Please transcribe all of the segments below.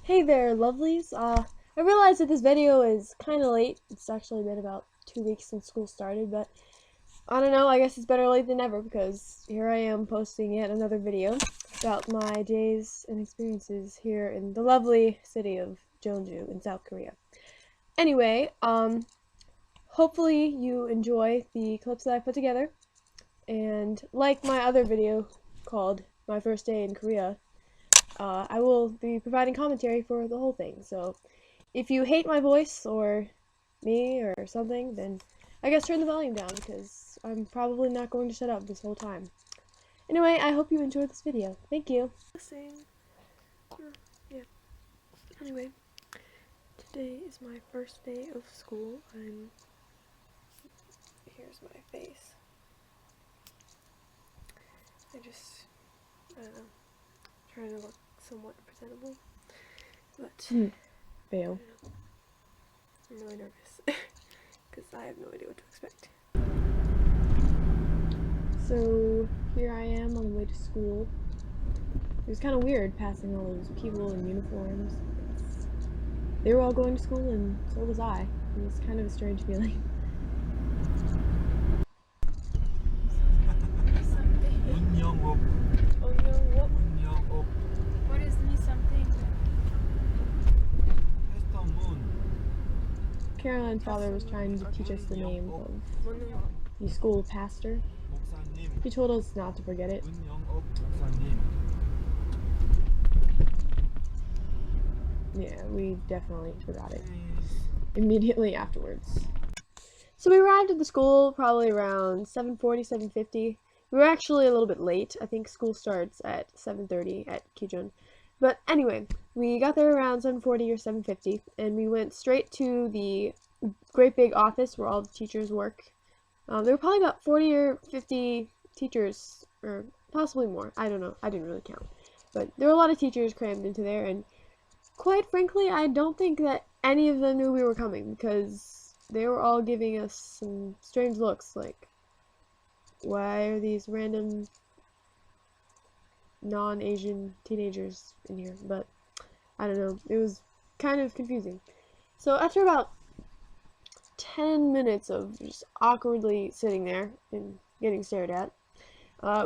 Hey there, lovelies. I realize that this video is kind of late. It's actually been about 2 weeks since school started, but I don't know, I guess it's better late than never because here I am posting yet another video about my days and experiences here in the lovely city of Jeonju in South Korea. Anyway, hopefully you enjoy the clips that I put together, and like my other video called My First Day in Korea, I will be providing commentary for the whole thing, so if you hate my voice or me or something, then I guess turn the volume down because I'm probably not going to shut up this whole time. Anyway, I hope you enjoyed this video. Thank you. Yeah. Anyway, today is my first day of school. Here's my face. I don't know, trying to look somewhat presentable, but fail. I'm really nervous because I have no idea what to expect. So here I am on the way to school. It was kind of weird passing all those people in uniforms. They were all going to school and so was I. It was kind of a strange feeling. What is me something? Caroline's father was trying to teach us the name of the school pastor. He told us not to forget it. Yeah, we definitely forgot it immediately afterwards. So we arrived at the school probably around 7:40, 7:50. We were actually a little bit late. I think school starts at 7:30 at Kijun. But anyway, we got there around 7:40 or 7:50, and we went straight to the great big office where all the teachers work. There were probably about 40 or 50 teachers, or possibly more. I don't know. I didn't really count. But there were a lot of teachers crammed into there, and quite frankly, I don't think that any of them knew we were coming, because they were all giving us some strange looks, like, why are these random non-Asian teenagers in here? But I don't know, it was kind of confusing. So after about 10 minutes of just awkwardly sitting there and getting stared at,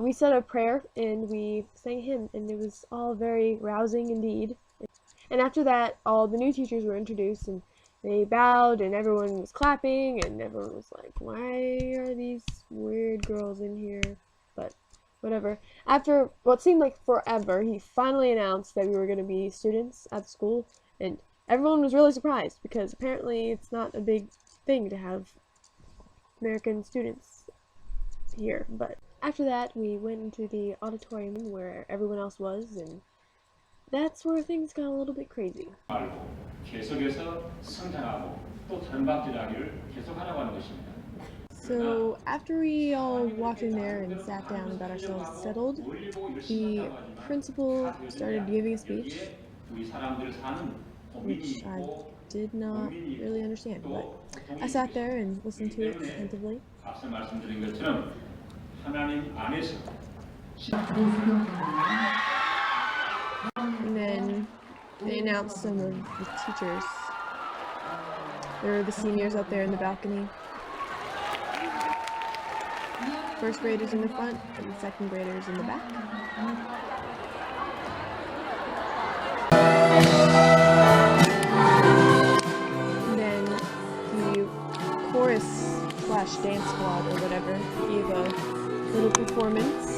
we said a prayer and we sang a hymn, and it was all very rousing indeed. And after that, all the new teachers were introduced, and they bowed, and everyone was clapping, and everyone was like, why are these weird girls in here? But whatever. After what seemed like forever, he finally announced that we were going to be students at the school, and everyone was really surprised, because apparently it's not a big thing to have American students here. But after that, we went into the auditorium where everyone else was, and that's where things got a little bit crazy. So after we all walked in there and sat down and got ourselves settled, the principal started giving a speech, which I did not really understand, but I sat there and listened to it attentively. And then they announced some of the teachers. There were the seniors up there in the balcony. First graders in the front and second graders in the back. And then the chorus/dance squad or whatever gave a little performance.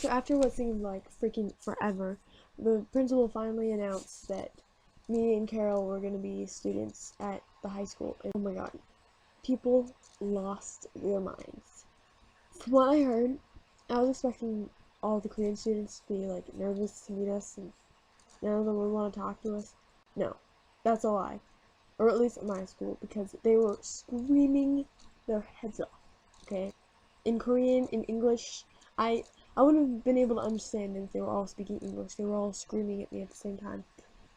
So after what seemed like freaking forever, the principal finally announced that me and Carol were going to be students at the high school. And oh my god, people lost their minds. From what I heard, I was expecting all the Korean students to be like nervous to meet us and none of them would want to talk to us. No, that's a lie. Or at least at my school, because they were screaming their heads off, okay? In Korean, in English, I wouldn't have been able to understand them if they were all speaking English. They were all screaming at me at the same time.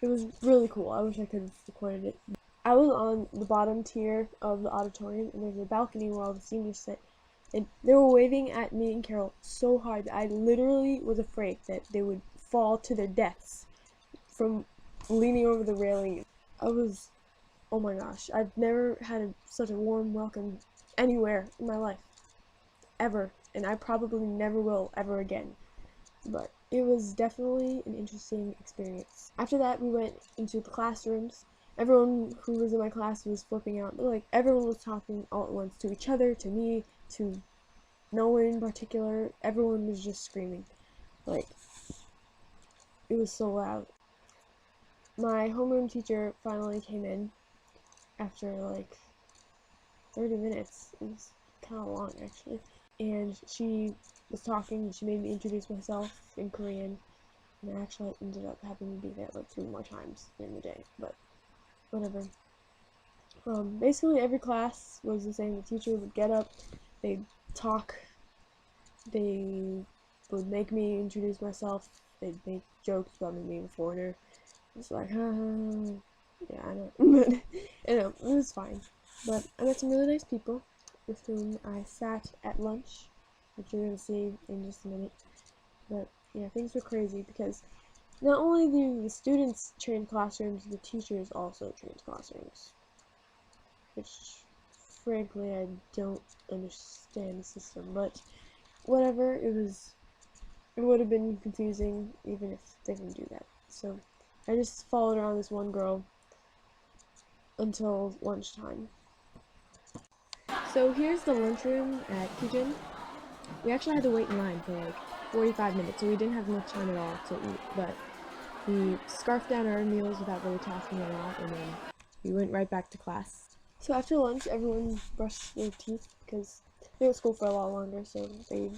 It was really cool. I wish I could have recorded it. I was on the bottom tier of the auditorium, and there's a balcony where all the seniors sit, and they were waving at me and Carol so hard that I literally was afraid that they would fall to their deaths from leaning over the railing. Oh my gosh, I've never had such a warm welcome anywhere in my life, ever, and I probably never will ever again. But it was definitely an interesting experience. After that, we went into the classrooms. Everyone who was in my class was flipping out. Like, everyone was talking all at once, to each other, to me, to no one in particular. Everyone was just screaming. Like, it was so loud. My homeroom teacher finally came in after like 30 minutes. It was kind of long, actually. And she was talking, and she made me introduce myself in Korean, and I actually ended up having to be there like 3 more times during the day, but whatever. Basically every class was the same. The teacher would get up, they'd talk, they would make me introduce myself, they'd make jokes about me being a foreigner. It's like, yeah, I know, but, you know, it was fine. But I met some really nice people with whom I sat at lunch, which you're going to see in just a minute. But yeah, things were crazy because not only do the students change classrooms, the teachers also change classrooms. Which, frankly, I don't understand the system, but whatever, it would have been confusing even if they didn't do that. So I just followed around this one girl until lunchtime. So here's the lunchroom at Kijun. We actually had to wait in line for like 45 minutes, so we didn't have much time at all to eat, but we scarfed down our meals without really talking a lot, and then we went right back to class. So after lunch, everyone brushed their teeth because they're at school for a lot longer, so they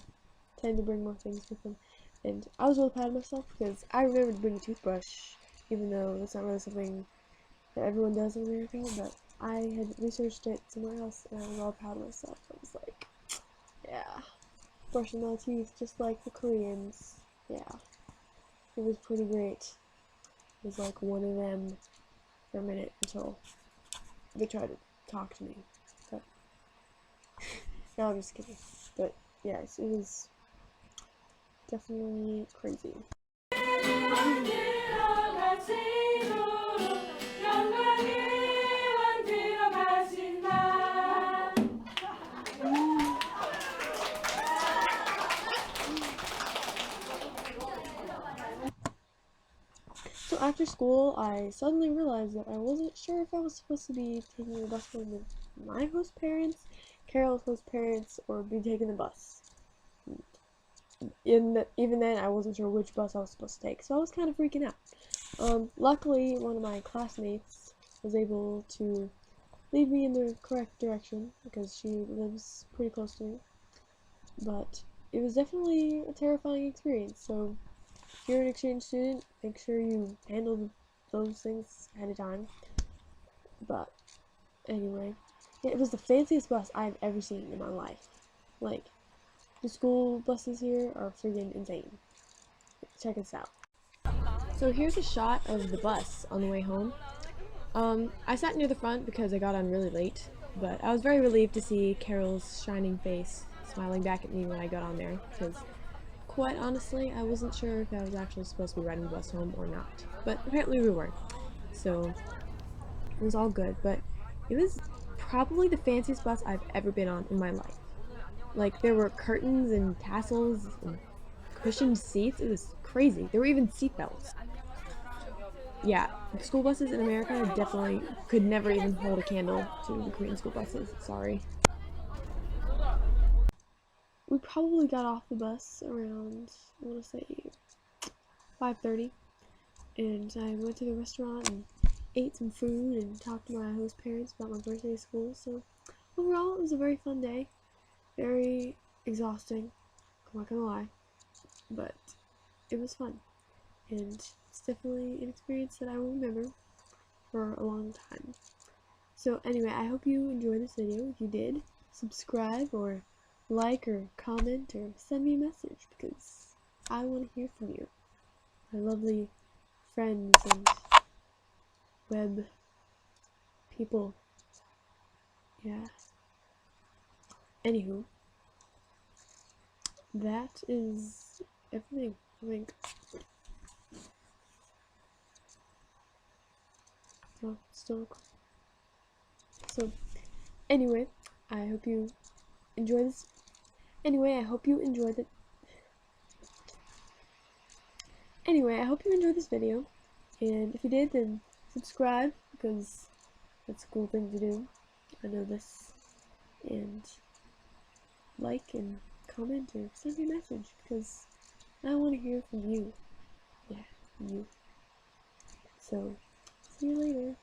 tend to bring more things with them. And I was really proud of myself because I remembered to bring a toothbrush, even though that's not really something that everyone does in America, but I had researched it somewhere else, and I was all proud of myself. I was like, yeah, brushing my teeth just like the Koreans. Yeah, it was pretty great. It was like one of them for a minute until they tried to talk to me. But no, I'm just kidding. But yes, it was definitely crazy. So after school, I suddenly realized that I wasn't sure if I was supposed to be taking the bus home with my host parents, Carol's host parents, or be taking the bus. Even then, I wasn't sure which bus I was supposed to take, so I was kind of freaking out. Luckily, one of my classmates was able to lead me in the correct direction because she lives pretty close to me. But it was definitely a terrifying experience, so if you're an exchange student, make sure you handle those things ahead of time. But anyway, yeah, it was the fanciest bus I've ever seen in my life. Like, the school buses here are freaking insane. Check this out. So here's a shot of the bus on the way home. I sat near the front because I got on really late, but I was very relieved to see Carol's shining face smiling back at me when I got on there, because quite honestly, I wasn't sure if I was actually supposed to be riding the bus home or not, but apparently we were, so it was all good. But it was probably the fanciest bus I've ever been on in my life. Like, there were curtains and tassels and cushioned seats. It was crazy. There were even seatbelts. Yeah, school buses in America definitely could never even hold a candle to the Korean school buses. Sorry. We probably got off the bus around, I want to say 5:30, and I went to the restaurant and ate some food and talked to my host parents about my birthday at school. So overall, it was a very fun day, very exhausting, I'm not gonna lie, but it was fun, and it's definitely an experience that I will remember for a long time. So anyway, I hope you enjoyed this video. If you did, subscribe or like or comment or send me a message, because I want to hear from you, my lovely friends and web people. Yeah. Anywho, that is everything, I think. Oh, still. So, anyway, I hope you enjoy this. Anyway, I hope you enjoyed it. Anyway, I hope you enjoyed this video, and if you did, then subscribe, because that's a cool thing to do. I know this. And like and comment or send me a message, because I want to hear from you. Yeah, you. So, see you later.